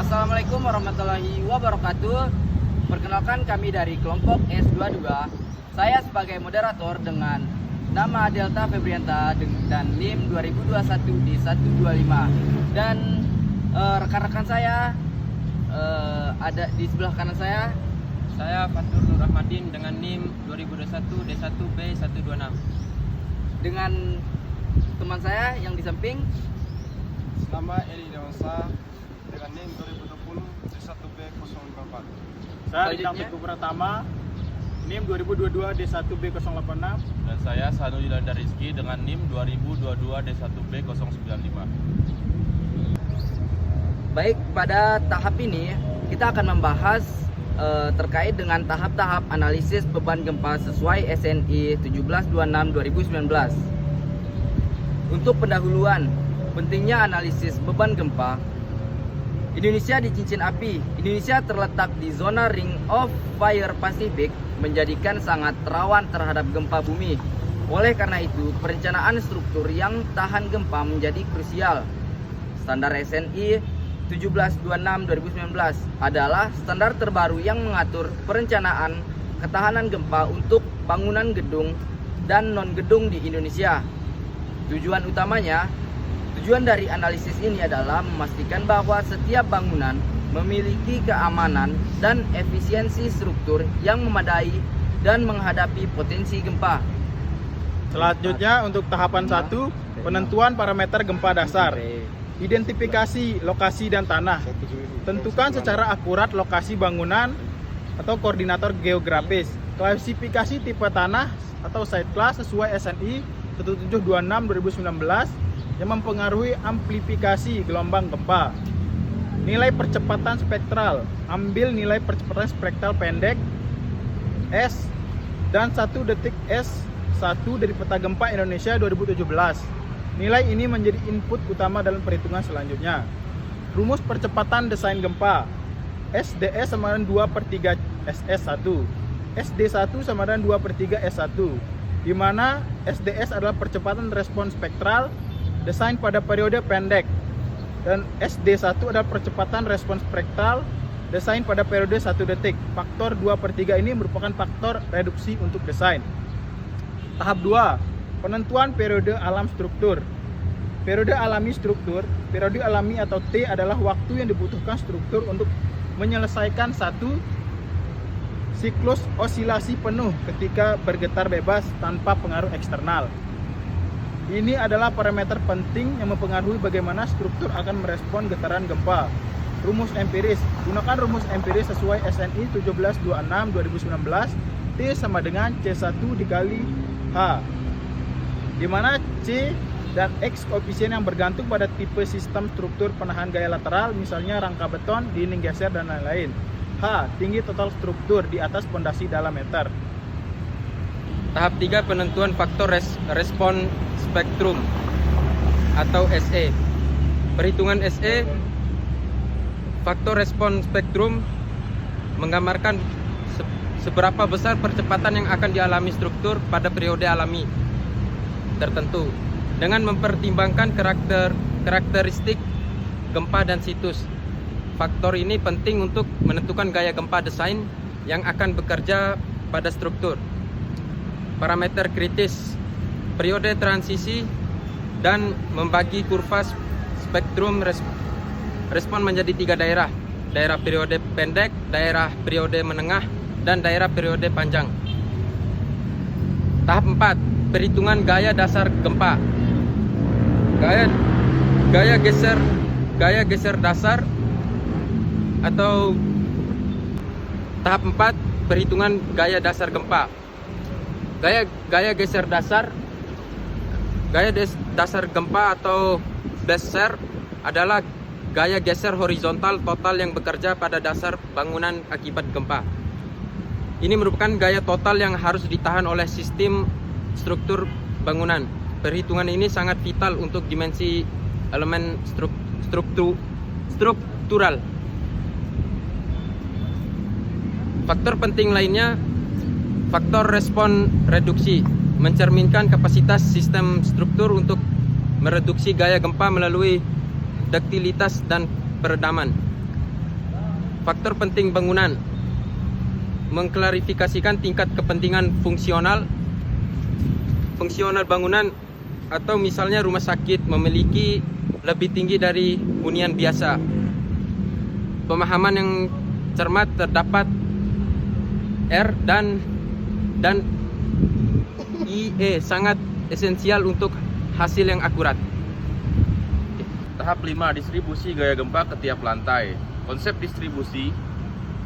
Assalamualaikum warahmatullahi wabarakatuh. Perkenalkan, kami dari kelompok S22. Saya sebagai moderator dengan nama Delta Febrianta dan NIM 2021D125. Dan rekan-rekan saya ada di sebelah kanan saya. Saya Fatur Nur Ahmadin dengan NIM 2021D1B126. Dengan teman saya yang di samping. Nama Eli Dewasa dengan NIM 2020D1B054. Saya Bintang Teguh Pratama, NIM 2022D1B086. Dan saya Sanudi Landa Rizky dengan NIM 2022D1B095. Baik, pada tahap ini kita akan membahas terkait dengan tahap-tahap analisis beban gempa sesuai SNI 1726/2019. Untuk pendahuluan, pentingnya analisis beban gempa. Indonesia di cincin api. Indonesia terletak di zona Ring of Fire Pacific, menjadikan sangat rawan terhadap gempa bumi. Oleh karena itu, perencanaan struktur yang tahan gempa menjadi krusial. Standar SNI 1726/2019 adalah standar terbaru yang mengatur perencanaan ketahanan gempa untuk bangunan gedung dan non-gedung di Indonesia. Tujuan dari analisis ini adalah memastikan bahwa setiap bangunan memiliki keamanan dan efisiensi struktur yang memadai dan menghadapi potensi gempa. Selanjutnya untuk tahapan 1, penentuan parameter gempa dasar. Identifikasi lokasi dan tanah. Tentukan secara akurat lokasi bangunan atau koordinator geografis. Klasifikasi tipe tanah atau site class sesuai SNI 1726/2019 yang mempengaruhi amplifikasi gelombang gempa. Nilai percepatan spektral. Ambil nilai percepatan spektral pendek S dan 1 detik S1 dari peta gempa Indonesia 2017. Nilai ini menjadi input utama dalam perhitungan selanjutnya. Rumus percepatan desain gempa. SDS sama dengan 2/3 SS1. SD1 sama dengan 2/3 S1. Di mana SDS adalah percepatan respons spektral desain pada periode pendek. Dan SD1 adalah percepatan respons spektral desain pada periode 1 detik. Faktor 2/3 ini merupakan faktor reduksi untuk desain. Tahap 2. Penentuan periode alam struktur. Periode alami struktur, periode alami atau T adalah waktu yang dibutuhkan struktur untuk menyelesaikan satu siklus osilasi penuh ketika bergetar bebas tanpa pengaruh eksternal. Ini adalah parameter penting yang mempengaruhi bagaimana struktur akan merespon getaran gempa. Rumus empiris. Gunakan rumus empiris sesuai SNI 1726/2019. T sama dengan C1 dikali H, di mana C dan X koefisien yang bergantung pada tipe sistem struktur penahan gaya lateral, misalnya rangka beton, dinding geser, dan lain-lain. H, tinggi total struktur di atas pondasi dalam meter. Tahap 3, penentuan faktor respon spektrum atau SE. Perhitungan SE, faktor respon spektrum, menggambarkan seberapa besar percepatan yang akan dialami struktur pada periode alami tertentu dengan mempertimbangkan karakteristik gempa dan situs. Faktor ini penting untuk menentukan gaya gempa desain yang akan bekerja pada struktur. Parameter kritis, periode transisi, dan membagi kurva spektrum respon menjadi 3 daerah. Daerah periode pendek, daerah periode menengah, dan daerah periode panjang. Tahap 4, perhitungan gaya dasar gempa. Gaya geser dasar atau tahap 4, perhitungan gaya dasar gempa. Gaya geser dasar. Gaya dasar gempa atau dasar adalah gaya geser horizontal total yang bekerja pada dasar bangunan akibat gempa. Ini merupakan gaya total yang harus ditahan oleh sistem struktur bangunan. Perhitungan ini sangat vital untuk dimensi elemen struktural. Faktor penting lainnya, faktor respon reduksi, mencerminkan kapasitas sistem struktur untuk mereduksi gaya gempa melalui duktilitas dan peredaman. Faktor penting bangunan: mengklarifikasikan tingkat kepentingan fungsional bangunan, atau misalnya rumah sakit memiliki lebih tinggi dari hunian biasa. Pemahaman yang cermat terdapat R dan IE sangat esensial untuk hasil yang akurat. Tahap 5, distribusi gaya gempa ke tiap lantai. Konsep distribusi: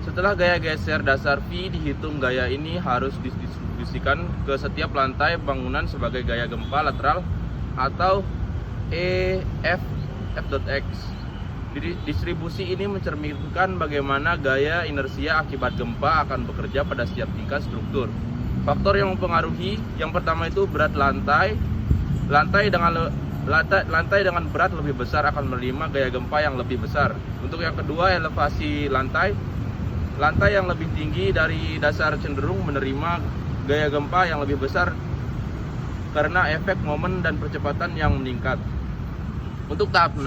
setelah gaya geser dasar V dihitung, gaya ini harus didistribusikan ke setiap lantai bangunan sebagai gaya gempa lateral atau F.X. Distribusi ini mencerminkan bagaimana gaya inersia akibat gempa akan bekerja pada setiap tingkat struktur. Faktor yang mempengaruhi, yang pertama itu berat lantai. Lantai dengan berat lebih besar akan menerima gaya gempa yang lebih besar. Untuk yang kedua, elevasi lantai. Lantai yang lebih tinggi dari dasar cenderung menerima gaya gempa yang lebih besar karena efek momen dan percepatan yang meningkat. Untuk tahap 6,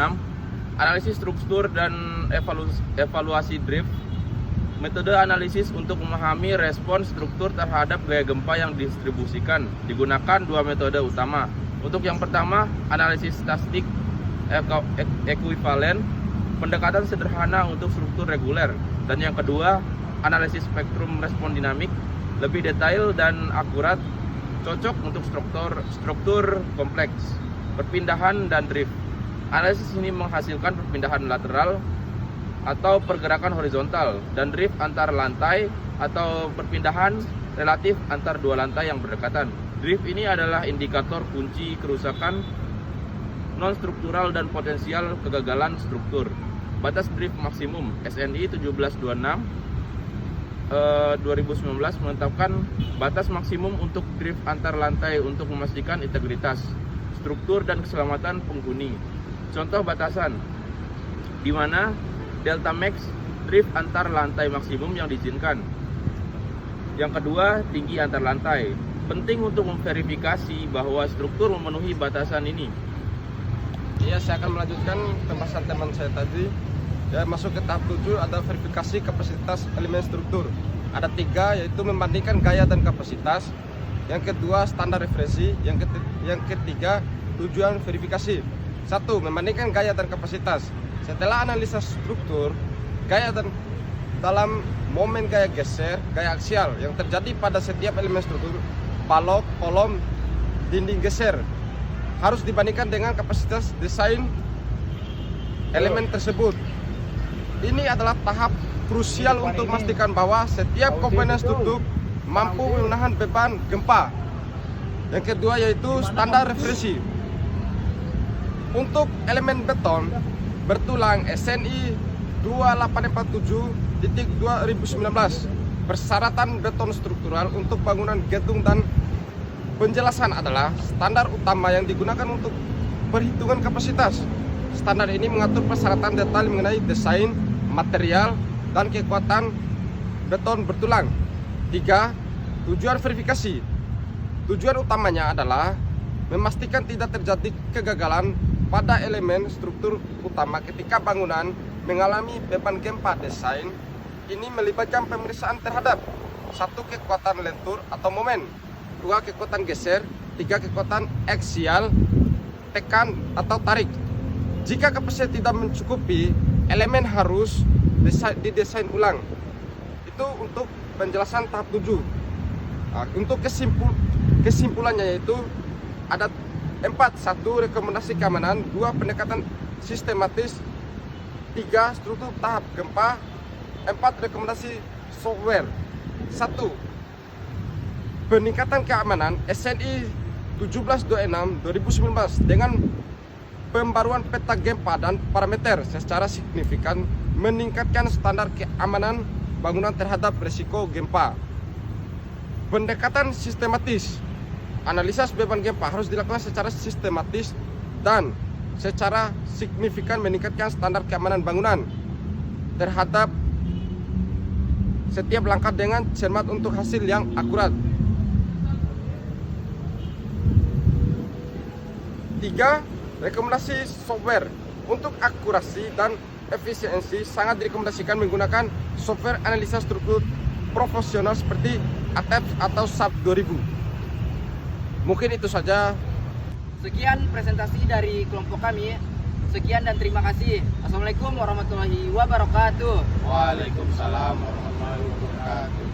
analisis struktur dan evaluasi drift. Metode analisis untuk memahami respon struktur terhadap gaya gempa yang didistribusikan. Digunakan dua metode utama. Untuk yang pertama, analisis statistik ekuivalen, pendekatan sederhana untuk struktur reguler. Dan yang kedua, analisis spektrum respon dinamik, lebih detail dan akurat, cocok untuk struktur kompleks, perpindahan dan drift. Analisis ini menghasilkan perpindahan lateral atau pergerakan horizontal dan drift antar lantai atau perpindahan relatif antar dua lantai yang berdekatan. Drift ini adalah indikator kunci kerusakan non-struktural dan potensial kegagalan struktur. Batas drift maksimum SNI 1726 2019 menetapkan batas maksimum untuk drift antar lantai untuk memastikan integritas struktur dan keselamatan penghuni. Contoh batasan di mana delta max drift antar lantai maksimum yang diizinkan. Yang kedua, tinggi antar lantai. Penting untuk memverifikasi bahwa struktur memenuhi batasan ini. Iya, saya akan melanjutkan pembahasan teman saya tadi. Ya, masuk ke tahap 7 ada verifikasi kapasitas elemen struktur. Ada 3, yaitu membandingkan gaya dan kapasitas. Yang kedua, standar referensi. Yang ketiga, tujuan verifikasi. 1. Membandingkan gaya dan kapasitas. Setelah analisa struktur, gaya dan dalam momen gaya geser, gaya aksial yang terjadi pada setiap elemen struktur, balok, kolom, dinding geser, harus dibandingkan dengan kapasitas desain elemen tersebut. Ini adalah tahap krusial untuk memastikan bahwa setiap komponen struktur mampu menahan beban gempa. Yang kedua yaitu standar referensi. Untuk elemen beton bertulang SNI 2847/2019, persyaratan beton struktural untuk bangunan gedung dan penjelasan adalah standar utama yang digunakan untuk perhitungan kapasitas. Standar ini mengatur persyaratan detail mengenai desain, material, dan kekuatan beton bertulang. 3. Tujuan verifikasi. Tujuan utamanya adalah memastikan tidak terjadi kegagalan pada elemen struktur utama ketika bangunan mengalami beban gempa desain. Ini melibatkan pemeriksaan terhadap 1. Kekuatan lentur atau momen, 2. Kekuatan geser, 3. Kekuatan aksial, tekan atau tarik. Jika kapasitas tidak mencukupi, elemen harus didesain ulang. Itu untuk penjelasan tahap 7. Nah, untuk kesimpulannya yaitu ada 4. 1. Rekomendasi keamanan, 2. Pendekatan sistematis, 3. Struktur tahap gempa, 4. Rekomendasi software. 1. Peningkatan keamanan SNI 1726/2019 dengan pembaruan peta gempa dan parameter secara signifikan meningkatkan standar keamanan bangunan terhadap risiko gempa. Pendekatan sistematis. Analisa beban gempa harus dilakukan secara sistematis dan secara signifikan meningkatkan standar keamanan bangunan terhadap setiap langkah dengan cermat untuk hasil yang akurat. 3. Rekomendasi software untuk akurasi dan efisiensi sangat direkomendasikan menggunakan software analisa struktur profesional seperti ATEPS atau SAP 2000. Mungkin itu saja. Sekian presentasi dari kelompok kami. Sekian dan terima kasih. Assalamualaikum warahmatullahi wabarakatuh. Waalaikumsalam warahmatullahi wabarakatuh.